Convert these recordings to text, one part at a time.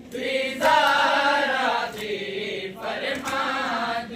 Frizara di Farmadi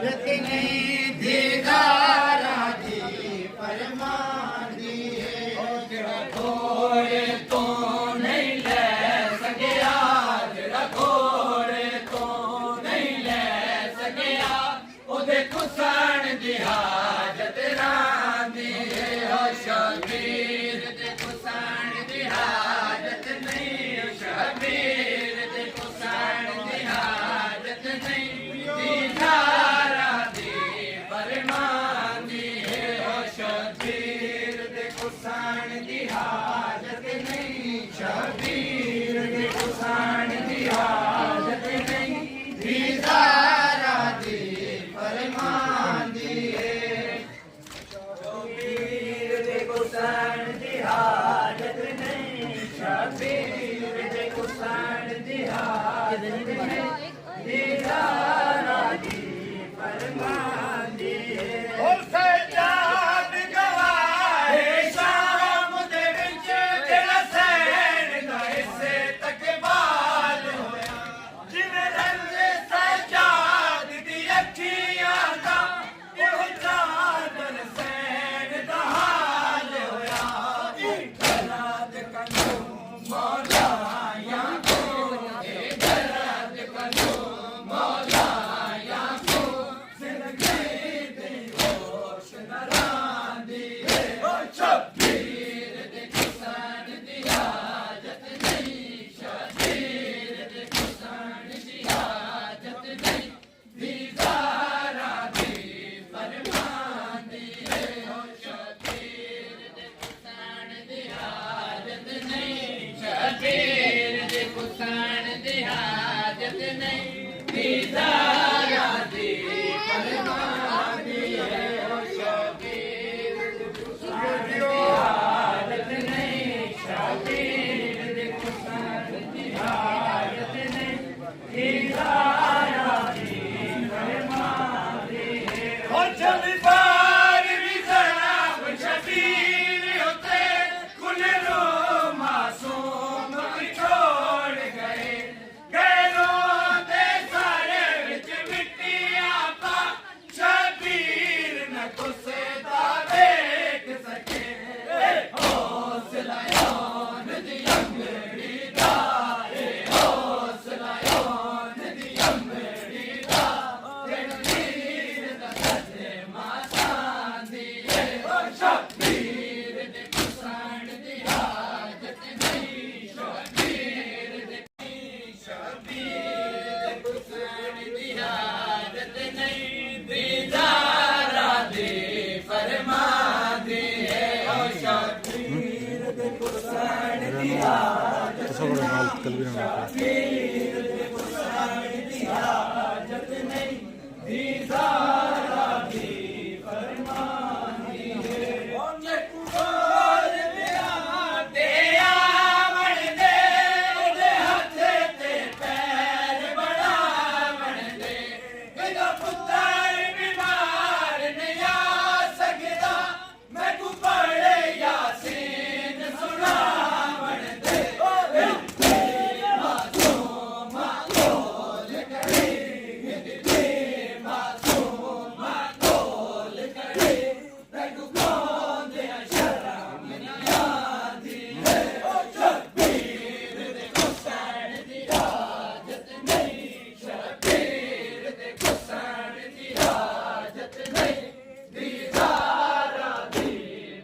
रत नहीं दीदारा दी फरमान दी है जड़ा घोड़े तो नहीं ले सकिया जड़ा घोड़े तो नहीं ले सकिया ओदे कुसान दी हाजत रांदी है ओ शबीर दे कुसान दी हाजत नहीं शबीर दे कुसान दी हाजत नहीं दीदारा दी फरमान दी है ओ शबीर दे कुसान दी हाजत नहीं शबीर दे कुसान दी हाजत नहीं दीदारा दी फरमान दी है शबीर दे कुसान दी हाजत नहीं शबीर दे कुसान दी हाजत नहीं दीदारा दी फरमान दी है ओ सजाद गवाए शाम दे विच तेरा सैन दा इसे तकबाल होया जिवें रंग सजाद दी अखियां दा ओह चादर सैन दा हाल होया दर्द कनो मौलाया को दर्द कनो मौलाया को जिंदगी दे होश नरांदी है ओ शबीर दे कुसान दी हाजत नहीं शबीर दे कुसान दी हाजत नहीं दीदारा दी फरमान दी है ओ शबीर दे कुसान दी हाजत नहीं शबीर दे कुसान दी हाजत नहीं दीदारा दी फरमान दी है ओ शबीर दे कुसान दी हाजत नहीं शबीर दे कुसान दी हाजत नहीं दीदारा दी फरमान दी है ओ जमीदार भी जनाब शबीर होते खुले मासूम भी छोड़ गए गैरों दे सारे विच मिट्टी आपा शबीर न कुसे दा देख सके हौसला यौन दी अंगड़ी दा हौसला यौन दी अंगड़ी दा रणवीर दा सजे मासान दी है ओ शबीर दे कुसान दी हाजत नहीं शबीर दे शबीर दे कुसान दी हाजत नहीं दीदारा दी फरमान दी है ओ शबीर दे कुसान दी हाजत शबीर दे कुसान दी हाजत नहीं दीदारा दी फरमान दी है ओ नकुल मेरा ते आवन दे ओदे हथ ते पैर बढ़ावन दे कदा पुत्तर बीमार नहीं आ सकदा मैं को पढ़े यासीन सुनावन दे ओ मासूम कोल करे मासूम कोल करे रघु कोंदे शर्म नहीं आंदी है ओ शबीर दे कुसान दी हाजत नहीं शबीर दे कुसान दी हाजत नहीं दीदारा दी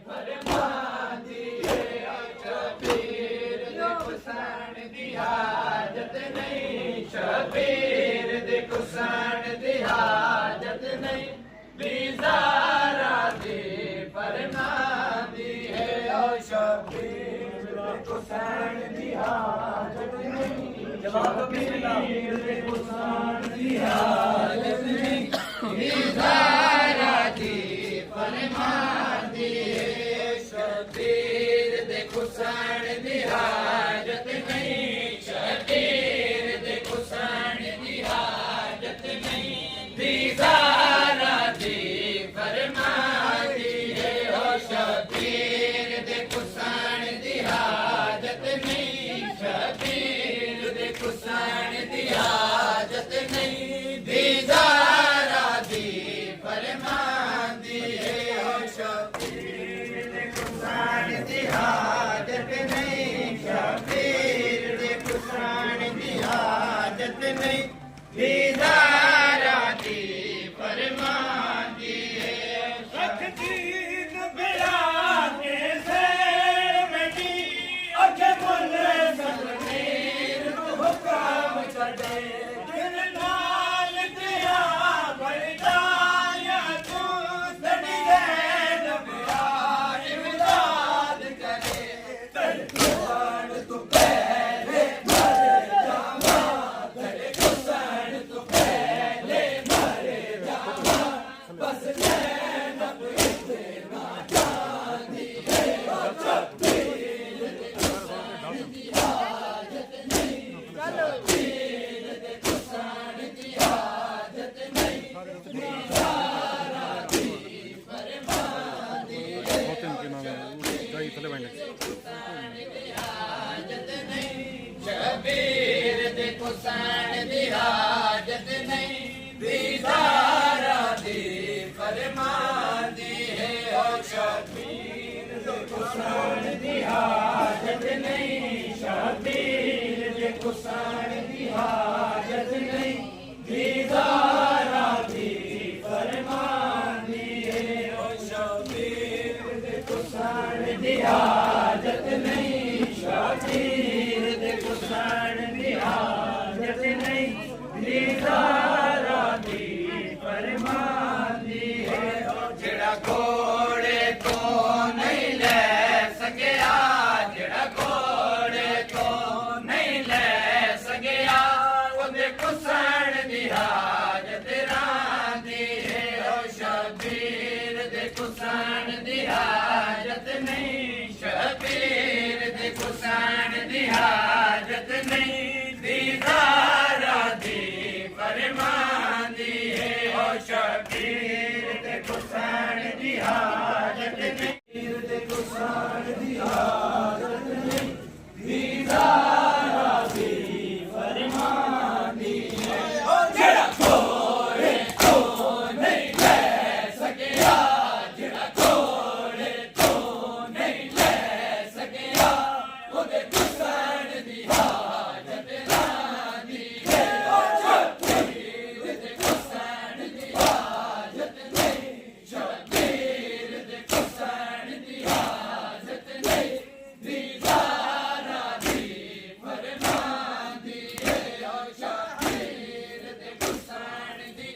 फरमान दी है ओ शबीर दे कुसान दी हाजत नहीं शबीर दे कुसान दी हाजत नहीं दीदारा दी फरमान दी है ओ शबीर दे कुसान दी हाजत नहीं शबीर दे कुसान दी हाजत नहीं दीदारा दी फरमान दी है शबीर दे कुसान दी हाजत नहीं शबीर दे कुसान दी हाजत नहीं दीदारा दी फरमान दी है ओ शबीर दे कुसान दी हाजत नहीं शबीर दे कुसान दी हाजत नहीं दी फरमांदी है ओ शबीर दे कुसान दी हाजत नहीं शबीर दे कुसान दी हाजत नहीं दीदारा दी फरमांदी है रख दीन बिला के सैर में दी अखे मुल सलमीर तू हुक्म चढ़े दिल नाल दिया बलिदाया तू सड़ी है नबिया इमदाद करे तेरे कुसान तू पहले मर जावा तेरे कुसान तू पहले मर जावा बस नैन अब इतना चांदी है ओ शबीर दे कुसान दी हाजत नहीं शबीर दे कुसान दी हाजत नहीं दीदारा दी फरमांदी है हाजत नहीं शबीर दे कुसान दी हाजत नहीं दीदारा दी फरमांदी है ओ शबीर दे कुसान दी हाजत नहीं शबीर दे कुसान दी हाजत नहीं दीदारा दी फरमांदी है ओ शबीर दे कुसान दी हाजत नहीं शबीर दे कुसान दी हाजत नहीं दीदारा दी फरमांदी है ओ जेड़ा घोड़े तो नहीं ले सकिया जेड़ा घोड़े तो नहीं ले सकिया ओदे कुसान दी हाजत रांदी है ओ शबीर दे कुसान दी हाजत नहीं शबीर दे कुसान दी हाजत नहीं दीदारा दी फरमांदी है ओ शबीर दे कुसान दी हाजत